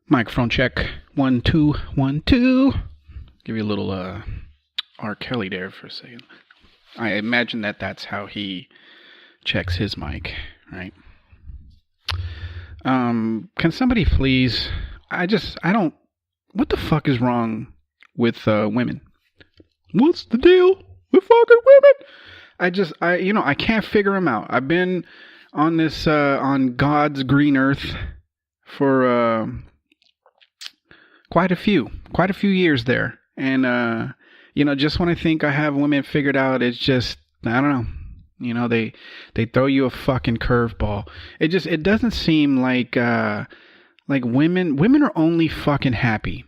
Microphone check. 1 2 1 2. Give you a little R. Kelly there for a second. I imagine that's how he checks his mic, right? Can somebody please? I don't. What the fuck is wrong with women? What's the deal with fucking women? I can't figure them out. I've been on this on God's green earth for quite a few years there, and just when I think I have women figured out, it's just, I don't know. They throw you a fucking curveball. It doesn't seem like women are only fucking happy.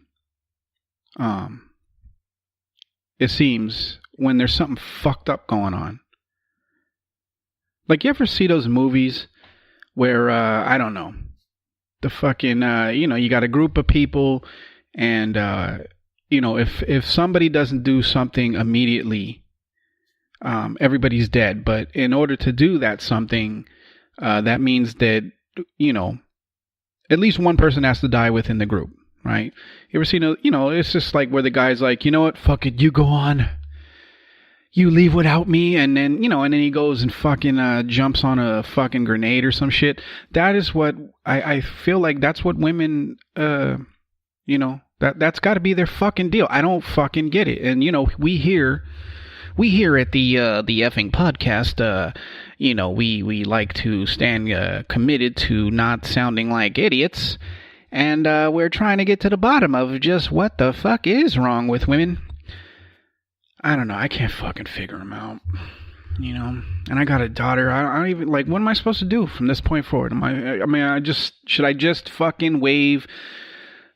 It seems when there's something fucked up going on. Like, you ever see those movies where I don't know, the fucking you got a group of people, and if somebody doesn't do something immediately, everybody's dead. But in order to do that something, that means that, at least one person has to die within the group, right? You ever seen it's just like where the guy's like, you know what, fuck it, you go on. You leave without me, and then, and then he goes and fucking jumps on a fucking grenade or some shit. That is what I feel like. That's what women, that's got to be their fucking deal. I don't fucking get it. And we here at the effing podcast, we like to stand committed to not sounding like idiots, and we're trying to get to the bottom of just what the fuck is wrong with women. I don't know. I can't fucking figure them out. And I got a daughter. I don't even, like, what am I supposed to do from this point forward? Should I just fucking wave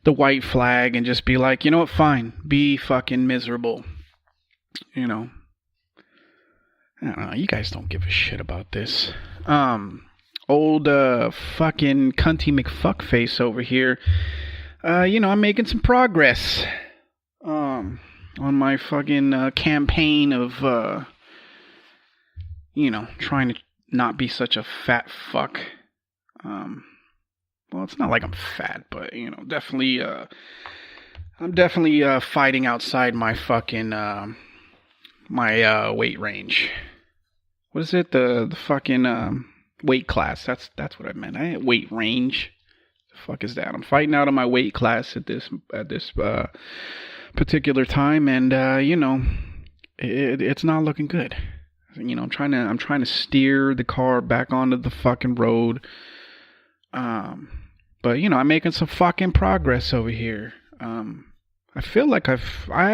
the white flag and just be like, you know what, fine, be fucking miserable. I don't know. You guys don't give a shit about this. Old fucking cunty McFuckface over here. I'm making some progress. On my fucking campaign of, trying to not be such a fat fuck. Well, it's not like I'm fat, but, definitely, I'm definitely fighting outside my fucking, my weight range. What is it? The fucking weight class. That's what I meant. Weight range. The fuck is that? I'm fighting out of my weight class at this particular time, and it's not looking good. I'm trying to steer the car back onto the fucking road. But I'm making some fucking progress over here. I feel like I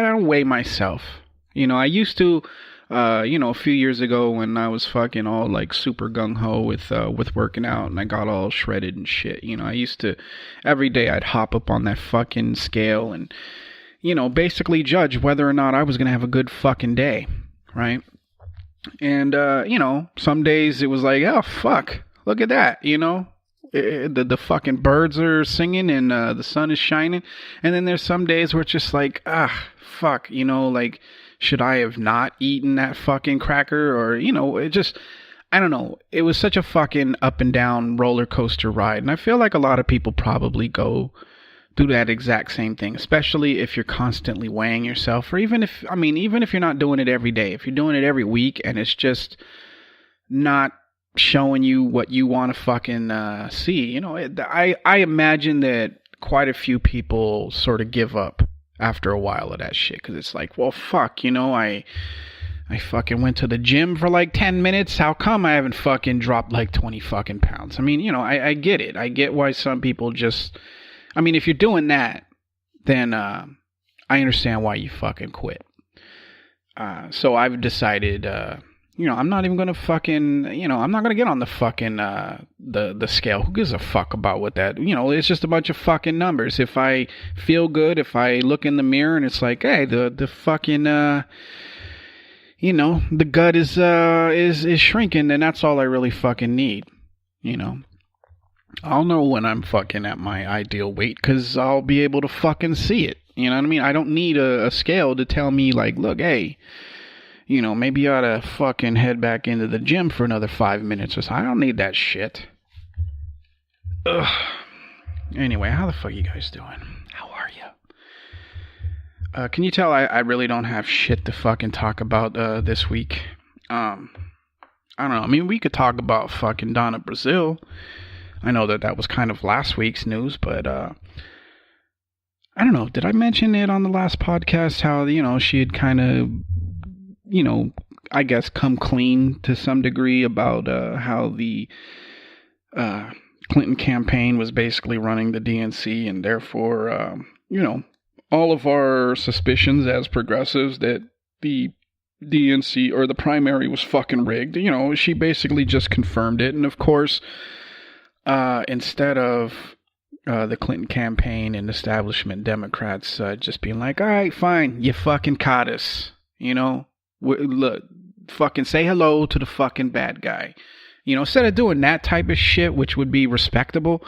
don't weigh myself. I used to, a few years ago when I was fucking all like super gung-ho with working out, and I got all shredded and shit. I used to, every day I'd hop up on that fucking scale and, basically judge whether or not I was going to have a good fucking day, right? And, some days it was like, oh, fuck, look at that, the fucking birds are singing and the sun is shining. And then there's some days where it's just like, fuck, like, should I have not eaten that fucking cracker? Or, it just, I don't know. It was such a fucking up and down roller coaster ride. And I feel like a lot of people probably go do that exact same thing, especially if you're constantly weighing yourself, or even if you're not doing it every day, if you're doing it every week and it's just not showing you what you want to fucking see. I imagine that quite a few people sort of give up after a while of that shit, because it's like, well, fuck, I fucking went to the gym for like 10 minutes. How come I haven't fucking dropped like 20 fucking pounds? I get it. I get why some people just, if you're doing that, then I understand why you fucking quit. So I've decided, I'm not even going to fucking, I'm not going to get on the fucking, the scale. Who gives a fuck about what that, it's just a bunch of fucking numbers. If I feel good, if I look in the mirror and it's like, hey, the fucking, the gut is shrinking, then that's all I really fucking need, I'll know when I'm fucking at my ideal weight, because I'll be able to fucking see it. You know what I mean? I don't need a scale to tell me, like, look, hey, maybe you ought to fucking head back into the gym for another 5 minutes or so. I don't need that shit. Ugh. Anyway, how the fuck you guys doing? How are you? Can you tell I really don't have shit to fucking talk about this week? I don't know. I mean, we could talk about fucking Donna Brazil. I know that was kind of last week's news, but I don't know. Did I mention it on the last podcast how, she had kind of, I guess come clean to some degree about how the Clinton campaign was basically running the DNC, and therefore, all of our suspicions as progressives that the DNC or the primary was fucking rigged. She basically just confirmed it. And of course, instead of the Clinton campaign and establishment Democrats just being like, all right, fine, you fucking caught us. Look, fucking say hello to the fucking bad guy. Instead of doing that type of shit, which would be respectable,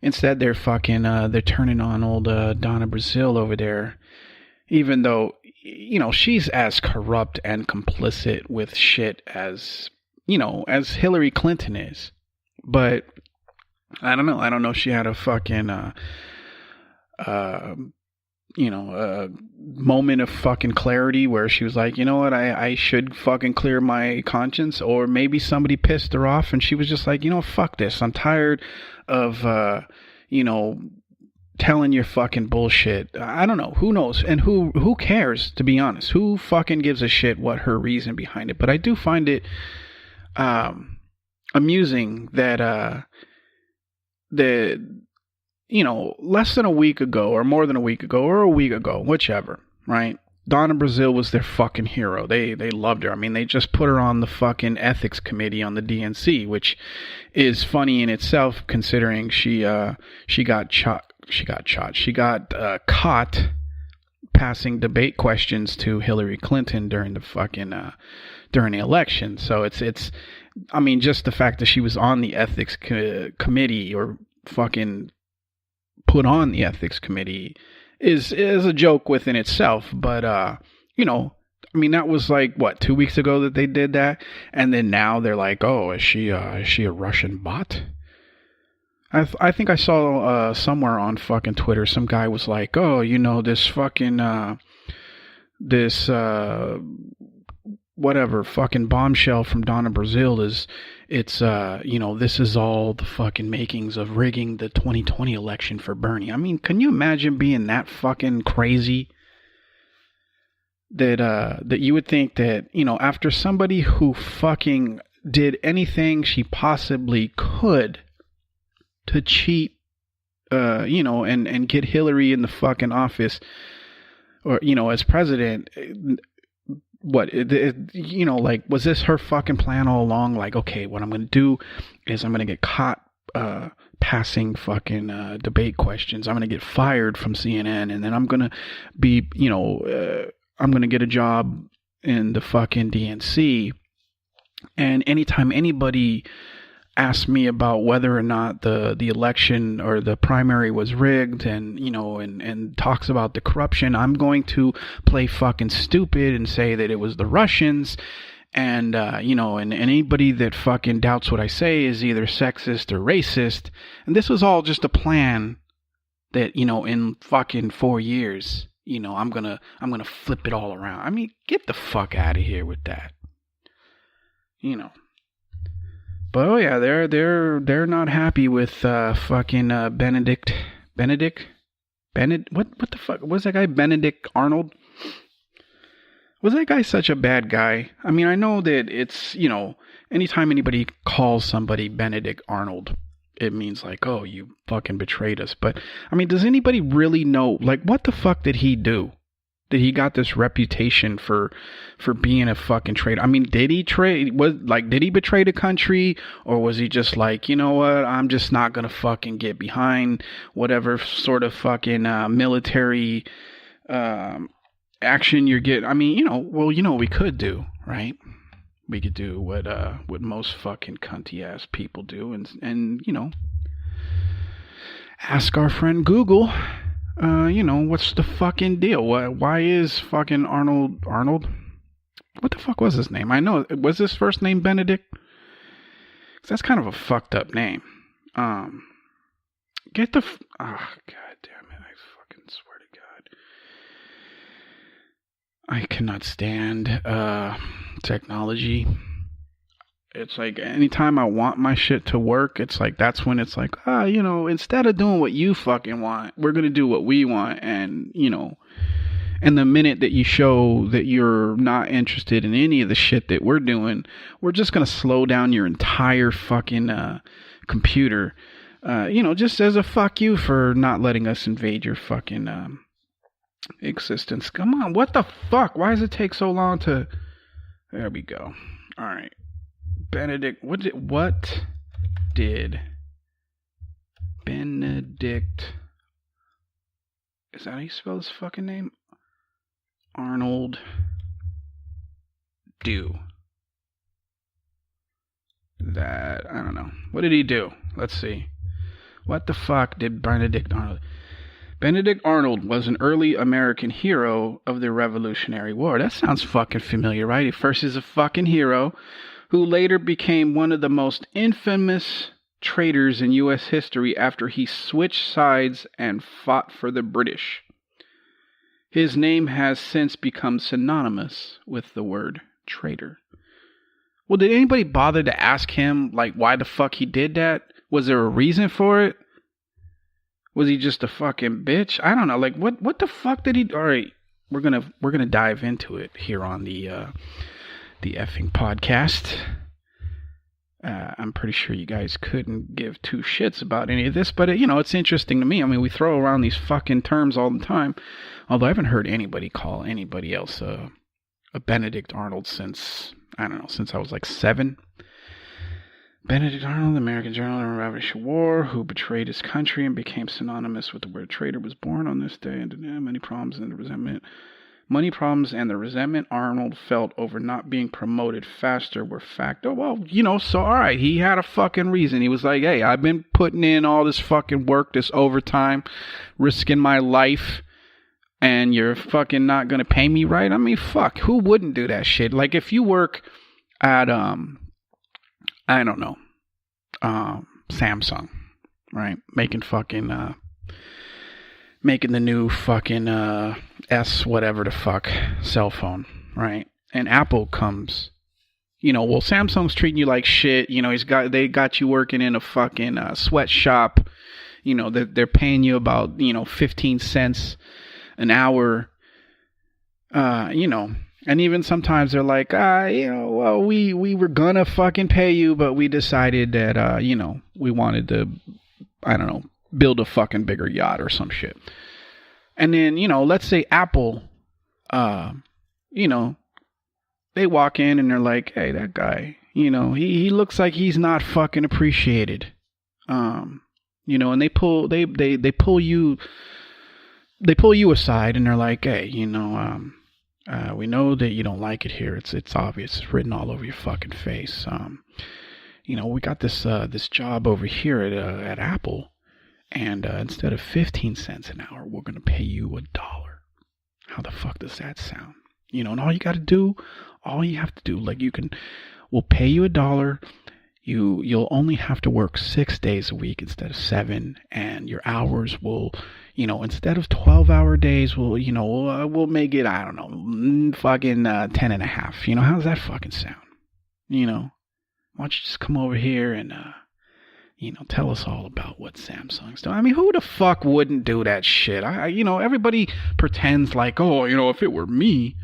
instead they're fucking, they're turning on old Donna Brazil over there, even though, she's as corrupt and complicit with shit as Hillary Clinton is. But I don't know. I don't know if she had a fucking, a moment of fucking clarity where she was like, you know what, I should fucking clear my conscience, or maybe somebody pissed her off and she was just like, fuck this. I'm tired of, telling your fucking bullshit. I don't know. Who knows? And who cares, to be honest? Who fucking gives a shit what her reason behind it? But I do find it, amusing that, less than a week ago, or more than a week ago, or a week ago, whichever, right? Donna Brazil was their fucking hero. They loved her. I mean, they just put her on the fucking ethics committee on the DNC, which is funny in itself, considering she got caught passing debate questions to Hillary Clinton during the fucking during the election. So it's I mean, just the fact that she was on the ethics committee, or fucking put on the ethics committee, is a joke within itself. But I mean, that was like, what, 2 weeks ago that they did that, and then now they're like, oh, is she a Russian bot? I think I saw somewhere on fucking Twitter, some guy was like, oh, this fucking this whatever fucking bombshell from Donna Brazil this is all the fucking makings of rigging the 2020 election for Bernie. I mean, can you imagine being that fucking crazy? That you would think that, after somebody who fucking did anything she possibly could to cheat, and get Hillary in the fucking office, or, as president, what, like, was this her fucking plan all along? Like, okay, what I'm going to do is I'm going to get caught passing fucking debate questions. I'm going to get fired from CNN, and then I'm going to be, I'm going to get a job in the fucking DNC. And anytime anybody asks me about whether or not the election or the primary was rigged, and and talks about the corruption, I'm going to play fucking stupid and say that it was the Russians, and and anybody that fucking doubts what I say is either sexist or racist. And this was all just a plan that, in fucking 4 years, I'm gonna flip it all around. I mean, get the fuck out of here with that. But oh yeah, they're not happy with fucking Benedict. What the fuck was that guy? Benedict Arnold? Was that guy such a bad guy? I mean, I know that it's, anytime anybody calls somebody Benedict Arnold, it means like, oh, you fucking betrayed us. But I mean, does anybody really know, like, what the fuck did he do? That he got this reputation for being a fucking traitor? I mean, did he did he betray the country, or was he just like, you know what, I'm just not gonna fucking get behind whatever sort of fucking military action you're getting? I mean, we could do, right? We could do what most fucking cunty ass people do, and ask our friend Google. What's the fucking deal? Why is fucking Arnold? What the fuck was his name? I know, was his first name Benedict? 'Cause that's kind of a fucked up name. Get the... God damn it. I fucking swear to God. I cannot stand technology. It's like anytime I want my shit to work, it's like that's when it's like, instead of doing what you fucking want, we're going to do what we want. And, and the minute that you show that you're not interested in any of the shit that we're doing, we're just going to slow down your entire fucking computer. Just as a fuck you for not letting us invade your fucking existence. Come on, what the fuck? Why does it take so long to... There we go. All right. Benedict, what did Benedict, is that how you spell his fucking name? Arnold do? That, I don't know. What did he do? Let's see. What the fuck did Benedict Arnold? Benedict Arnold was an early American hero of the Revolutionary War. That sounds fucking familiar, right? He first is a fucking hero who later became one of the most infamous traitors in U.S. history after he switched sides and fought for the British. His name has since become synonymous with the word traitor. Well, did anybody bother to ask him, like, why the fuck he did that? Was there a reason for it? Was he just a fucking bitch? I don't know. Like, what the fuck did he... All right, we're gonna dive into it here on the effing podcast. I'm pretty sure you guys couldn't give two shits about any of this, but it's interesting to me. I mean, we throw around these fucking terms all the time, although I haven't heard anybody call anybody else a Benedict Arnold since I was like 7. Benedict Arnold, American journal in the Revolutionary War, who betrayed his country and became synonymous with the word traitor, was born on this day and had many problems and the resentment Arnold felt over not being promoted faster were fact. Oh, well, so all right, he had a fucking reason. He was like, hey, I've been putting in all this fucking work, this overtime, risking my life, and you're fucking not gonna pay me right? I mean, fuck, who wouldn't do that shit? Like, if you work at, I don't know, Samsung, right? Making the new fucking S whatever the fuck cell phone, right? And Apple comes, Samsung's treating you like shit. They got you working in a fucking sweatshop. They're paying you about 15 cents an hour. And even sometimes they're like, well, we were gonna fucking pay you, but we decided that we wanted to, I don't know, build a fucking bigger yacht or some shit. And then, let's say Apple, they walk in and they're like, hey, that guy, he looks like he's not fucking appreciated. And they pull you aside and they're like, hey, we know that you don't like it here. It's obvious. It's written all over your fucking face. We got this job over here at Apple. And instead of 15 cents an hour, we're going to pay you $1. How the fuck does that sound? And all you have to do, like we'll pay you $1. You'll only have to work 6 days a week instead of 7. And your hours will, instead of 12-hour days, we'll make it, I don't know, fucking 10 and a half. How does that fucking sound? Why don't you just come over here and, tell us all about what Samsung's doing. I mean, who the fuck wouldn't do that shit? Everybody pretends like, if it were me,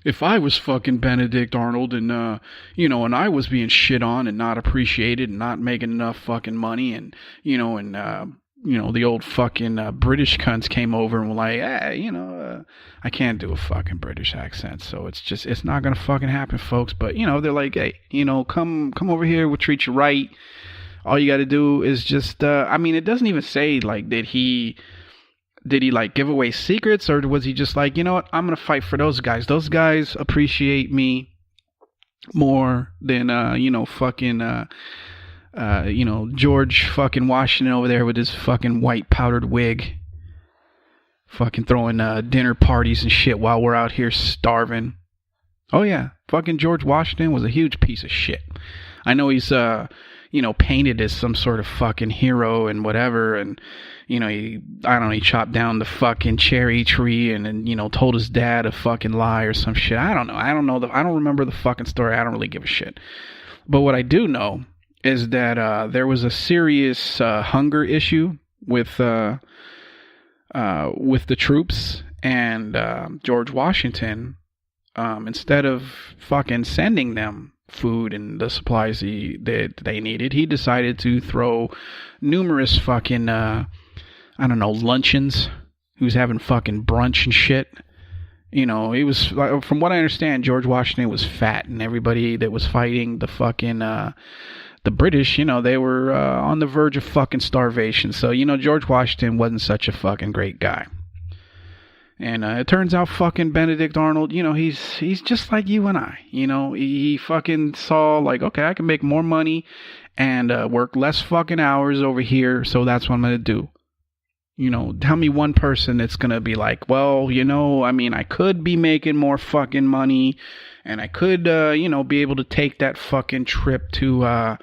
if I was fucking Benedict Arnold and, and I was being shit on and not appreciated and not making enough fucking money and, the old fucking British cunts came over and were like, I can't do a fucking British accent, so it's not gonna fucking happen, folks. But, they're like, hey, come over here, we'll treat you right. All you got to do is just, it doesn't even say, like, did he like give away secrets, or was he just like, I'm going to fight for those guys. Those guys appreciate me more than, George fucking Washington over there with his fucking white powdered wig. Fucking throwing dinner parties and shit while we're out here starving. Oh, yeah. Fucking George Washington was a huge piece of shit. I know he's painted as some sort of fucking hero and whatever. And, I don't know, he chopped down the fucking cherry tree and then, told his dad a fucking lie or some shit. I don't know. I don't remember the fucking story. I don't really give a shit. But what I do know is that there was a serious hunger issue with the troops, and George Washington, instead of fucking sending them food and the supplies that they needed, he decided to throw numerous fucking luncheons. He was having fucking brunch and shit. He was, from what I understand, George Washington was fat, and everybody that was fighting the fucking the British, they were on the verge of fucking starvation. So, George Washington wasn't such a fucking great guy. And it turns out fucking Benedict Arnold, he's just like you and I. He fucking saw, like, okay, I can make more money and work less fucking hours over here, so that's what I'm going to do. Tell me one person that's going to be like, well, I could be making more fucking money, and I could, be able to take that fucking trip to, I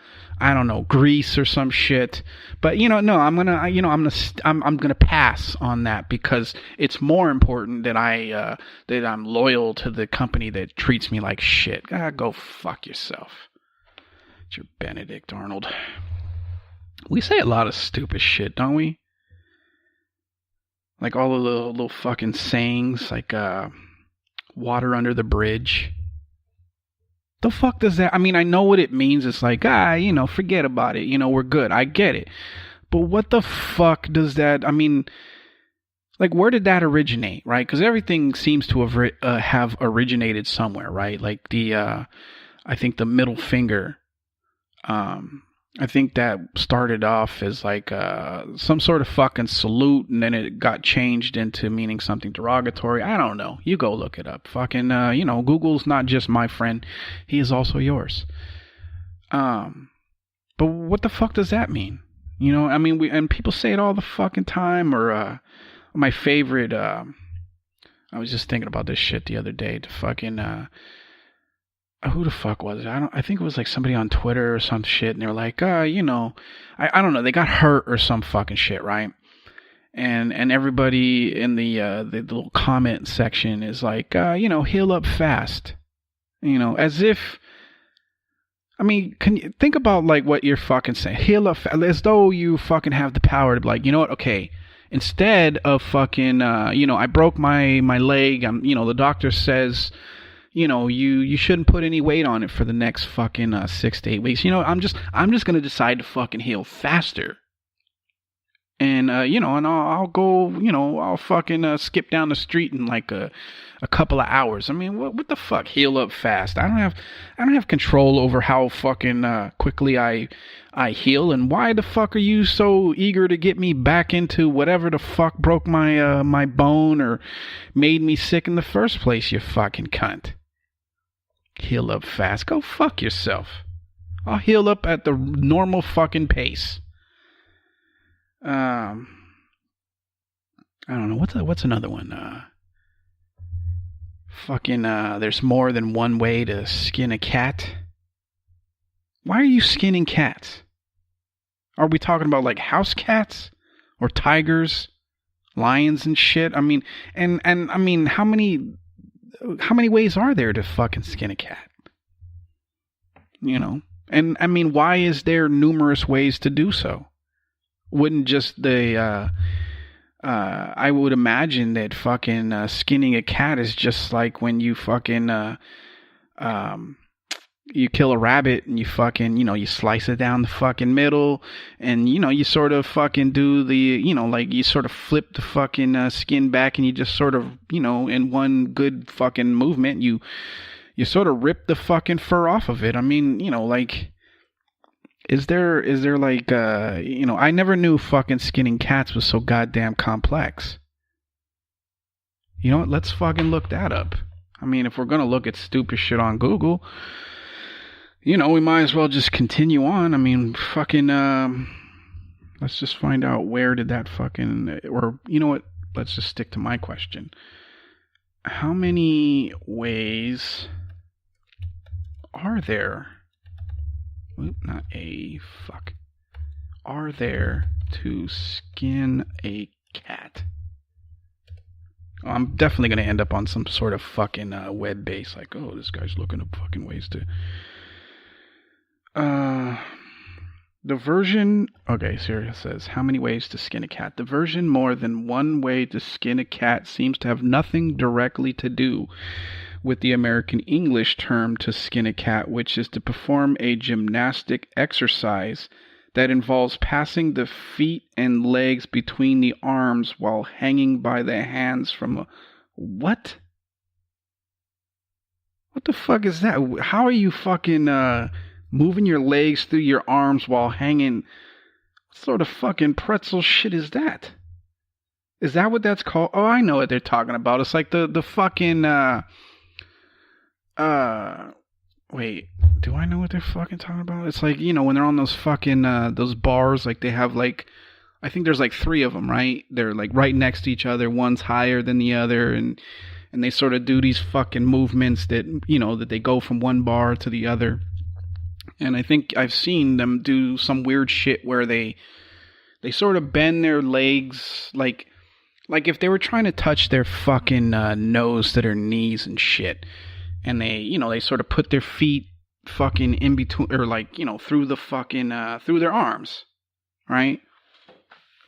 don't know, Greece or some shit. But, no, I'm gonna pass on that because it's more important that that I'm loyal to the company that treats me like shit. Go fuck yourself. It's your Benedict Arnold. We say a lot of stupid shit, don't we? Like all the little fucking sayings, like water under the bridge. The fuck does that? I know what it means. It's like, forget about it. We're good. I get it. But what the fuck does that? Like, where did that originate, right? Because everything seems to have originated somewhere, right? Like I think the middle finger. I think that started off as like some sort of fucking salute, and then it got changed into meaning something derogatory. I don't know. You go look it up. Fucking, Google's not just my friend. He is also yours. But what the fuck does that mean? And people say it all the fucking time. Or my favorite, I was just thinking about this shit the other day. To fucking, who the fuck was it? I think it was like somebody on Twitter or some shit, and they were like, I don't know, they got hurt or some fucking shit, right? And everybody in the little comment section is like, heal up fast. As if, can you think about like what you're fucking saying? Heal up fast, as though you fucking have the power to be like, you know what? Okay, instead of fucking, I broke my leg. The doctor says, you shouldn't put any weight on it for the next fucking 6 to 8 weeks. I'm just gonna decide to fucking heal faster. And and I'll go, I'll fucking skip down the street in like a couple of hours. What the fuck? Heal up fast. I don't have control over how fucking quickly I heal. And why the fuck are you so eager to get me back into whatever the fuck broke my my bone or made me sick in the first place, you fucking cunt? Heal up fast. Go fuck yourself. I'll heal up at the normal fucking pace. I don't know. What's another one? There's more than one way to skin a cat. Why are you skinning cats? Are we talking about like house cats or tigers, lions and shit? How many ways are there to fucking skin a cat? And why is there numerous ways to do so? Wouldn't just I would imagine that fucking skinning a cat is just like when you fucking you kill a rabbit and you fucking, you slice it down the fucking middle, and you sort of fucking do the, like you sort of flip the fucking skin back, and you just sort of, in one good fucking movement, you sort of rip the fucking fur off of it. Like, Is there like, I never knew fucking skinning cats was so goddamn complex. You know what? Let's fucking look that up. If we're going to look at stupid shit on Google, we might as well just continue on. Let's just find out where did that fucking, or you know what? Let's just stick to my question. How many ways are there? not a fuck. Are there to skin a cat? Oh, I'm definitely gonna end up on some sort of fucking web base, like, oh, this guy's looking up fucking ways to. The version. Okay, so it says how many ways to skin a cat. The version more than one way to skin a cat seems to have nothing directly to do with the American English term to skin a cat, which is to perform a gymnastic exercise that involves passing the feet and legs between the arms while hanging by the hands from a... What? What the fuck is that? How are you fucking moving your legs through your arms while hanging? What sort of fucking pretzel shit is that? Is that what that's called? Oh, I know what they're talking about. It's like the fucking wait, do I know what they're fucking talking about? It's like, you know, when they're on those fucking those bars, like they have like, I think there's like 3 of them, right? They're like right next to each other. One's higher than the other, and they sort of do these fucking movements that, you know, that they go from one bar to the other. And I think I've seen them do some weird shit where they sort of bend their legs like if they were trying to touch their fucking nose to their knees and shit. And they, you know, they sort of put their feet fucking in between, or like, you know, through the fucking, through their arms, right?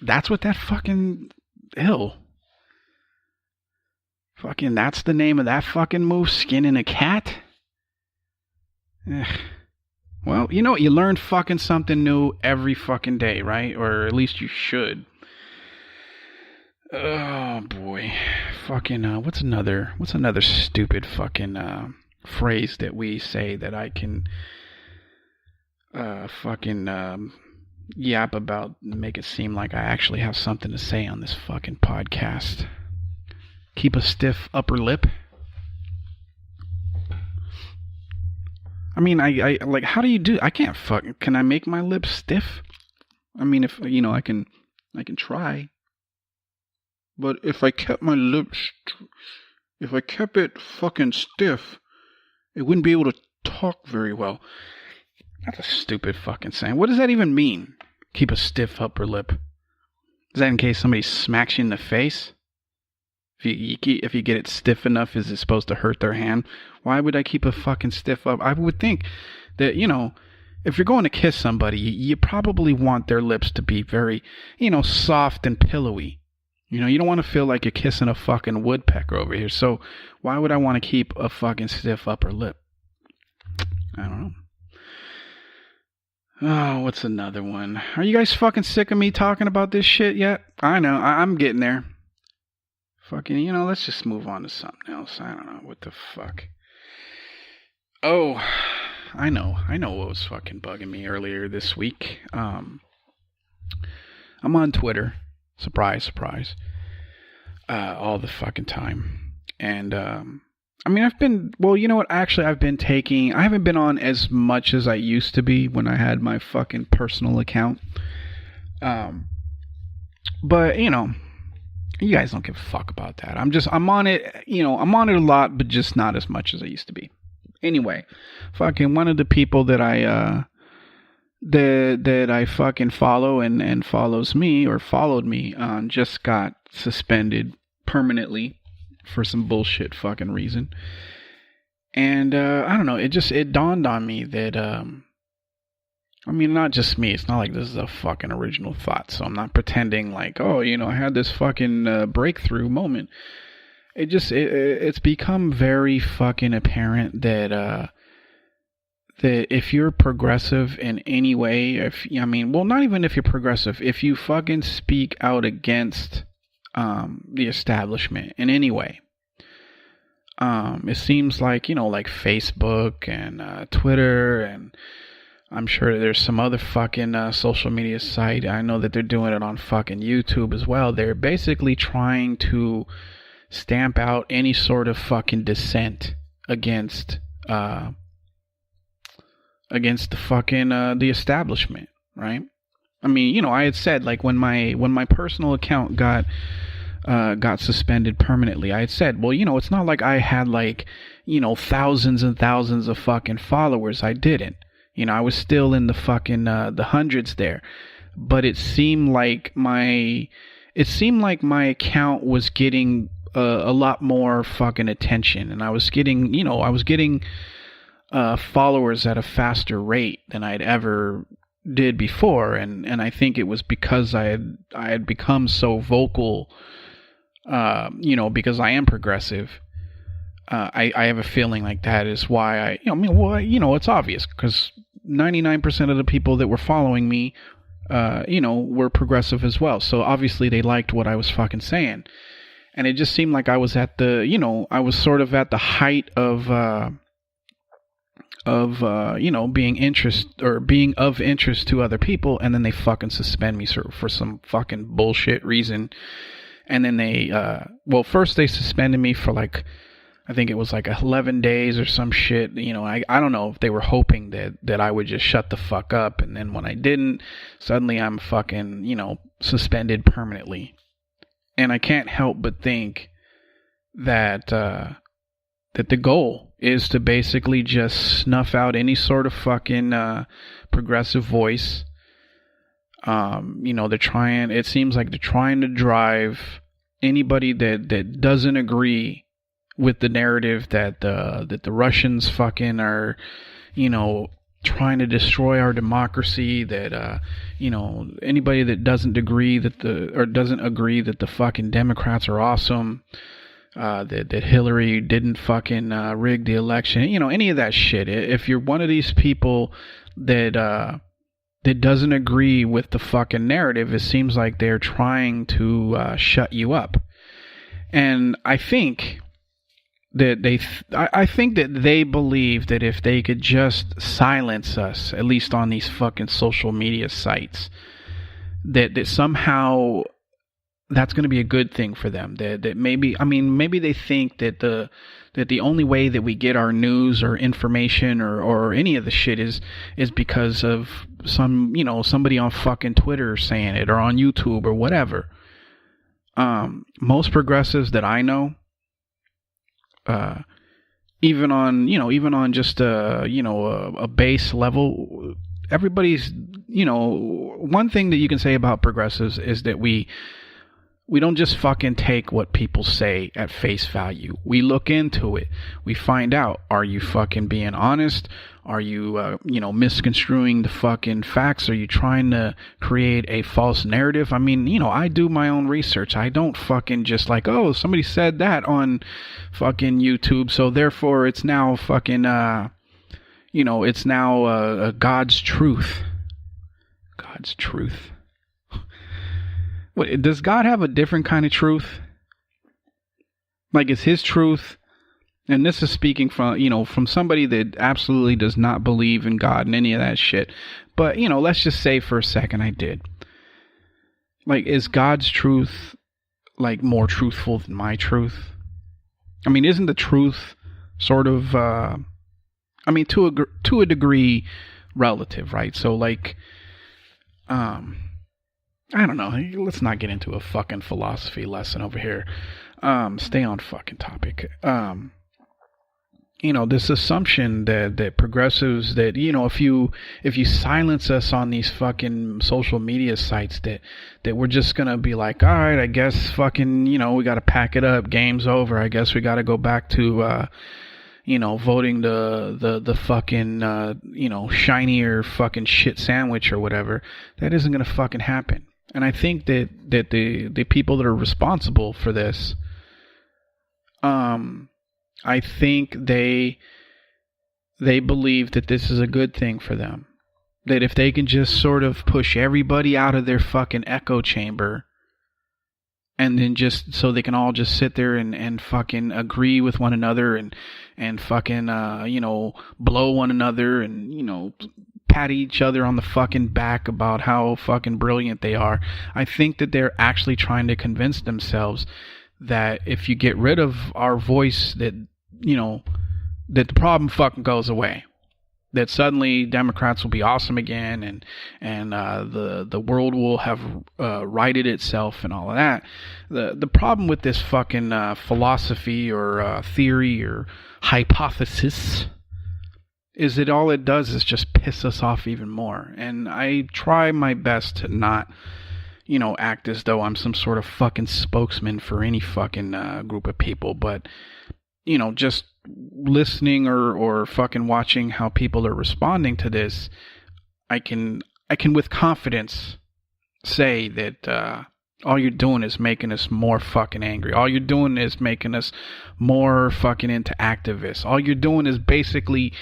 That's what that fucking, ew. Fucking, that's the name of that fucking move, skinning a cat? Ugh. Well, you know what, you learn fucking something new every fucking day, right? Or at least you should. Oh boy, fucking what's another stupid fucking phrase that we say that I can fucking yap about and make it seem like I actually have something to say on this fucking podcast? Keep a stiff upper lip. I mean, I like, how do you do? I can't fucking, can I make my lips stiff? I mean, if, you know, I can try. But if I kept my lips, if I kept it fucking stiff, it wouldn't be able to talk very well. That's a stupid fucking saying. What does that even mean? Keep a stiff upper lip. Is that in case somebody smacks you in the face? If you get it stiff enough, is it supposed to hurt their hand? Why would I keep a fucking stiff up? I would think that, you know, if you're going to kiss somebody, you probably want their lips to be very, you know, soft and pillowy. You know, you don't want to feel like you're kissing a fucking woodpecker over here. So why would I want to keep a fucking stiff upper lip? I don't know. Oh, what's another one? Are you guys fucking sick of me talking about this shit yet? I know. I'm getting there. Fucking, you know, let's just move on to something else. I don't know. What the fuck? Oh, I know what was fucking bugging me earlier this week. I'm on Twitter. Surprise, surprise. All the fucking time. And, I mean, well, you know what? Actually, I haven't been on as much as I used to be when I had my fucking personal account. But, you know, you guys don't give a fuck about that. I'm on it, you know, I'm on it a lot, but just not as much as I used to be. Anyway, fucking one of the people that I fucking follow and follows me, or followed me, just got suspended permanently for some bullshit fucking reason. And I don't know, it dawned on me that I mean, not just me, it's not like this is a fucking original thought, so I'm not pretending like, oh, you know, I had this fucking breakthrough moment. It's become very fucking apparent that if you're progressive in any way, not even if you're progressive, if you fucking speak out against the establishment in any way, it seems like, you know, like Facebook and Twitter, and I'm sure there's some other fucking social media site. I know that they're doing it on fucking YouTube as well. They're basically trying to stamp out any sort of fucking dissent against the fucking the establishment, right? I mean, you know, I had said, like, when my personal account got suspended permanently, I had said, well, you know, it's not like I had, like, you know, thousands and thousands of fucking followers. I didn't. You know, I was still in the fucking the hundreds there, but it seemed like my account was getting a lot more fucking attention, and I was getting, followers at a faster rate than I'd ever did before, and I think it was because I had become so vocal, because I am progressive. I have a feeling like that is why it's obvious, because 99% of the people that were following me, were progressive as well. So obviously they liked what I was fucking saying. And it just seemed like I was at I was sort of at the height of being of interest to other people. And then they fucking suspend me for some fucking bullshit reason. And then first they suspended me for I think it was 11 days or some shit. I don't know if they were hoping that I would just shut the fuck up. And then when I didn't, suddenly I'm fucking, suspended permanently. And I can't help but think that the goal is to basically just snuff out any sort of fucking progressive voice. It seems like they're trying to drive anybody that doesn't agree with the narrative that the Russians fucking are, trying to destroy our democracy, that anybody that doesn't agree that the fucking Democrats are awesome, that Hillary didn't fucking rig the election, any of that shit. If you're one of these people that doesn't agree with the fucking narrative, it seems like they're trying to shut you up. And I think that they believe that if they could just silence us, at least on these fucking social media sites, that somehow that's going to be a good thing for them. That maybe they think that the only way that we get our news or information or any of the shit is because of somebody on fucking Twitter saying it, or on YouTube or whatever. Most progressives that I know, even on just a base level, everybody's, one thing that you can say about progressives is that we don't just fucking take what people say at face value. We look into it. We find out, are you fucking being honest? Are you, misconstruing the fucking facts? Are you trying to create a false narrative? I mean, I do my own research. I don't fucking just somebody said that on fucking YouTube, so therefore it's now fucking, it's now God's truth. God's truth. What, does God have a different kind of truth? Is his truth, and this is speaking from somebody that absolutely does not believe in God and any of that shit. But, let's just say for a second I did. Is God's truth, more truthful than my truth? I mean, isn't the truth sort of, to a degree relative, right? So, I don't know. Let's not get into a fucking philosophy lesson over here. Stay on fucking topic. This assumption that progressives, that, if you silence us on these fucking social media sites, that we're just gonna be like, all right, I guess fucking, we gotta pack it up. Game's over. I guess we gotta go back to, voting the fucking, shinier fucking shit sandwich or whatever. That isn't gonna fucking happen. And I think that the people that are responsible for this, I think they believe that this is a good thing for them. That if they can just sort of push everybody out of their fucking echo chamber, and then just so they can all just sit there and fucking agree with one another and fucking blow one another and pat each other on the fucking back about how fucking brilliant they are. I think that they're actually trying to convince themselves that if you get rid of our voice, that that the problem fucking goes away. That suddenly Democrats will be awesome again, and the world will have righted itself and all of that. The problem with this fucking philosophy or theory or hypothesis is it all it does is just piss us off even more. And I try my best to not, act as though I'm some sort of fucking spokesman for any fucking group of people. But, just listening or fucking watching how people are responding to this, I can with confidence say that all you're doing is making us more fucking angry. All you're doing is making us more fucking into activists. All you're doing is basically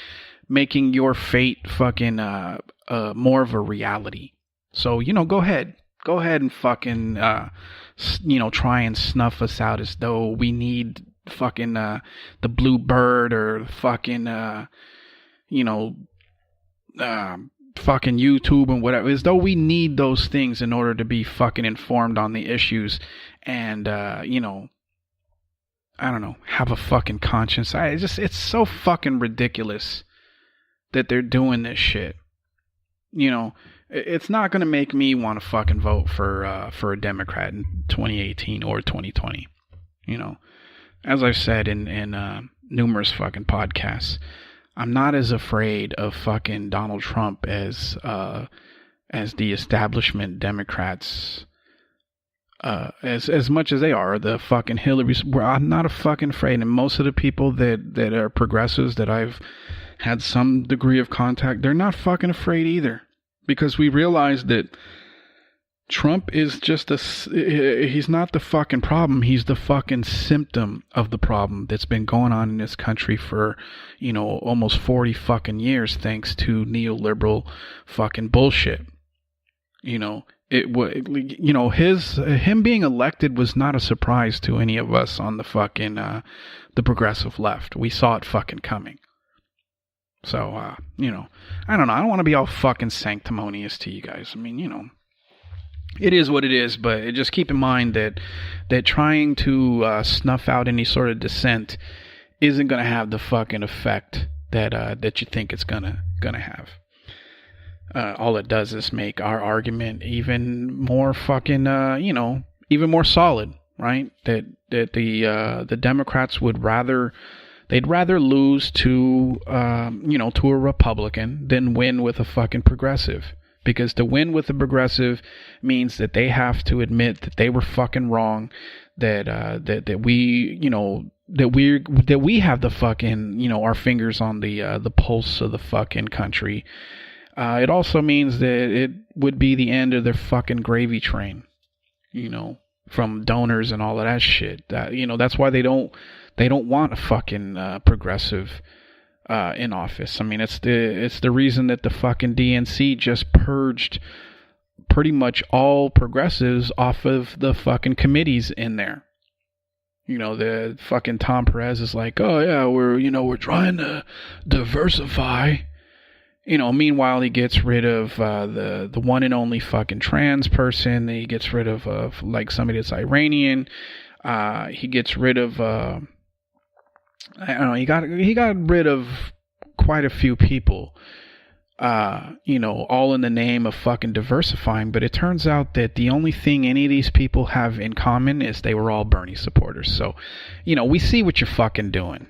making your fate fucking more of a reality. So, go ahead. Go ahead and fucking, try and snuff us out as though we need fucking the blue bird or fucking, fucking YouTube and whatever, as though we need those things in order to be fucking informed on the issues and, I don't know, have a fucking conscience. It's so fucking ridiculous that they're doing this shit. It's not going to make me want to fucking vote for a Democrat in 2018 or 2020. As I've said in numerous fucking podcasts, I'm not as afraid of fucking Donald Trump as the establishment Democrats, as much as they are the fucking Hillary's. I'm not fucking afraid, and most of the people that are progressives that I've had some degree of contact, they're not fucking afraid either, because we realize that Trump is just he's not the fucking problem. He's the fucking symptom of the problem that's been going on in this country for, almost 40 fucking years, thanks to neoliberal fucking bullshit. Him being elected was not a surprise to any of us on the fucking, the progressive left. We saw it fucking coming. So, I don't know. I don't want to be all fucking sanctimonious to you guys. I mean, it is what it is, but just keep in mind that trying to snuff out any sort of dissent isn't going to have the fucking effect that you think it's gonna have. All it does is make our argument even more fucking even more solid, right? That the Democrats would rather lose to to a Republican than win with a fucking progressive. Because to win with the progressive means that they have to admit that they were fucking wrong, that we have the fucking our fingers on the pulse of the fucking country. It also means that it would be the end of their fucking gravy train, from donors and all of that shit. That's why they don't want a fucking progressive in office. I mean, it's the reason that the fucking DNC just purged pretty much all progressives off of the fucking committees in there. The fucking Tom Perez is like, oh yeah, we're trying to diversify. Meanwhile he gets rid of the one and only fucking trans person. He gets rid of like somebody that's Iranian. He gets rid of I don't know. He got rid of quite a few people, all in the name of fucking diversifying. But it turns out that the only thing any of these people have in common is they were all Bernie supporters. So, we see what you're fucking doing.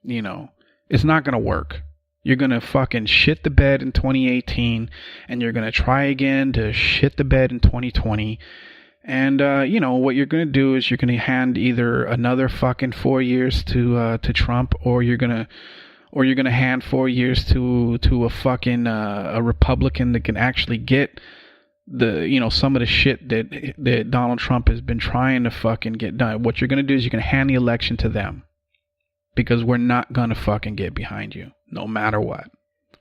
It's not gonna work. You're gonna fucking shit the bed in 2018, and you're gonna try again to shit the bed in 2020. And, what you're going to do is you're going to hand either another fucking 4 years to Trump, or you're going to hand 4 years to a fucking, a Republican that can actually get the, some of the shit that Donald Trump has been trying to fucking get done. What you're going to do is you're going to hand the election to them, because we're not going to fucking get behind you no matter what.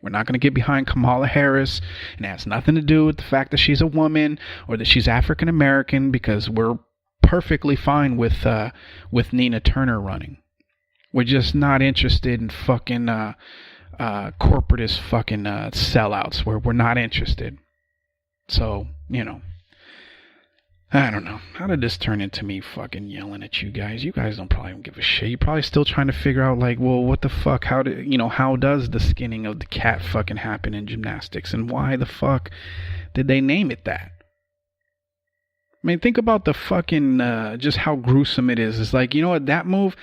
We're not going to get behind Kamala Harris, and it has nothing to do with the fact that she's a woman or that she's African American, because we're perfectly fine with Nina Turner running. We're just not interested in fucking corporatist fucking sellouts. We're not interested. So, I don't know. How did this turn into me fucking yelling at you guys? You guys don't probably give a shit. You're probably still trying to figure out, like, well, what the fuck? How does the skinning of the cat fucking happen in gymnastics? And why the fuck did they name it that? I mean, think about the fucking, just how gruesome it is. It's like, you know what, that move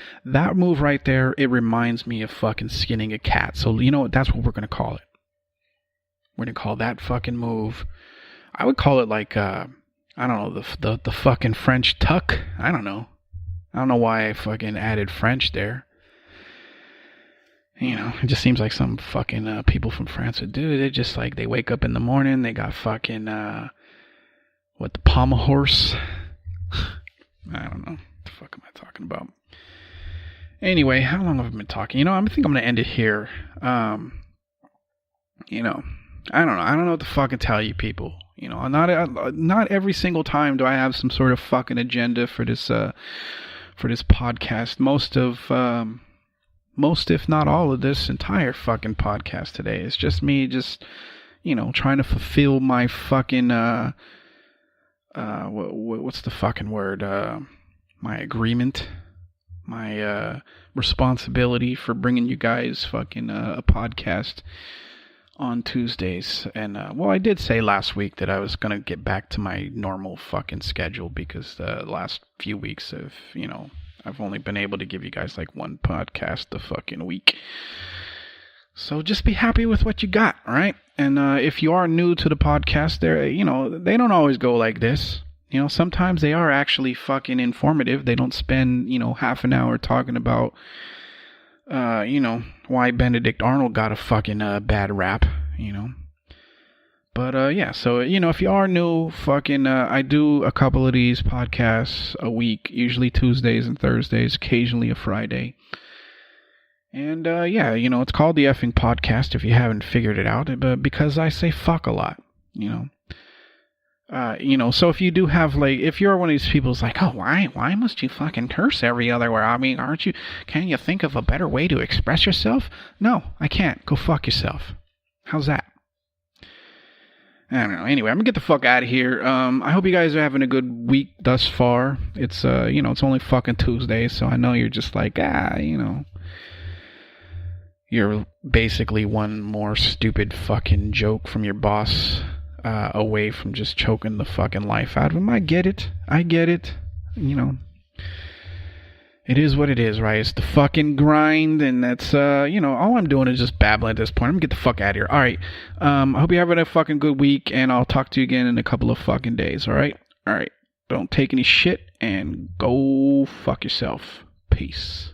right there, it reminds me of fucking skinning a cat. So, you know what, that's what we're going to call it. We're going to call that fucking move. I would call it like, I don't know, the fucking French tuck. I don't know why I fucking added French there. You know, it just seems like some fucking people from France would do. They're just like, they wake up in the morning, they got fucking, the pommel horse? I don't know. What the fuck am I talking about? Anyway, how long have I been talking? You know, I think I'm going to end it here. You know, I don't know. I don't know what to fucking tell you people. You know, not every single time do I have some sort of fucking agenda for this podcast. Most, if not all of this entire fucking podcast today is just me just, you know, trying to fulfill my fucking, what's the fucking word? My agreement, my, responsibility for bringing you guys fucking, a podcast on Tuesdays. And, well, I did say last week that I was going to get back to my normal fucking schedule because the last few weeks of, you know, I've only been able to give you guys like one podcast a fucking week. So just be happy with what you got, all right? And if you are new to the podcast, you know, they don't always go like this. You know, sometimes they are actually fucking informative. They don't spend, you know, half an hour talking about, you know, why Benedict Arnold got a fucking bad rap, you know. But, yeah, so, you know, if you are new, fucking, I do a couple of these podcasts a week, usually Tuesdays and Thursdays, occasionally a Friday. And, yeah, you know, it's called the effing podcast if you haven't figured it out, but because I say fuck a lot, you know. You know, so if you do have, like, if you're one of these people who's like, oh, why must you fucking curse every other word? I mean, can't you think of a better way to express yourself? No, I can't. Go fuck yourself. How's that? I don't know. Anyway, I'm gonna get the fuck out of here. I hope you guys are having a good week thus far. It's, you know, it's only fucking Tuesday, so I know you're just like, you know, you're basically one more stupid fucking joke from your boss, away from just choking the fucking life out of him. I get it. You know, it is what it is, right? It's the fucking grind, and that's, you know, all I'm doing is just babbling at this point. I'm gonna get the fuck out of here. All right. I hope you're having a fucking good week, and I'll talk to you again in a couple of fucking days, all right? All right. Don't take any shit, and go fuck yourself. Peace.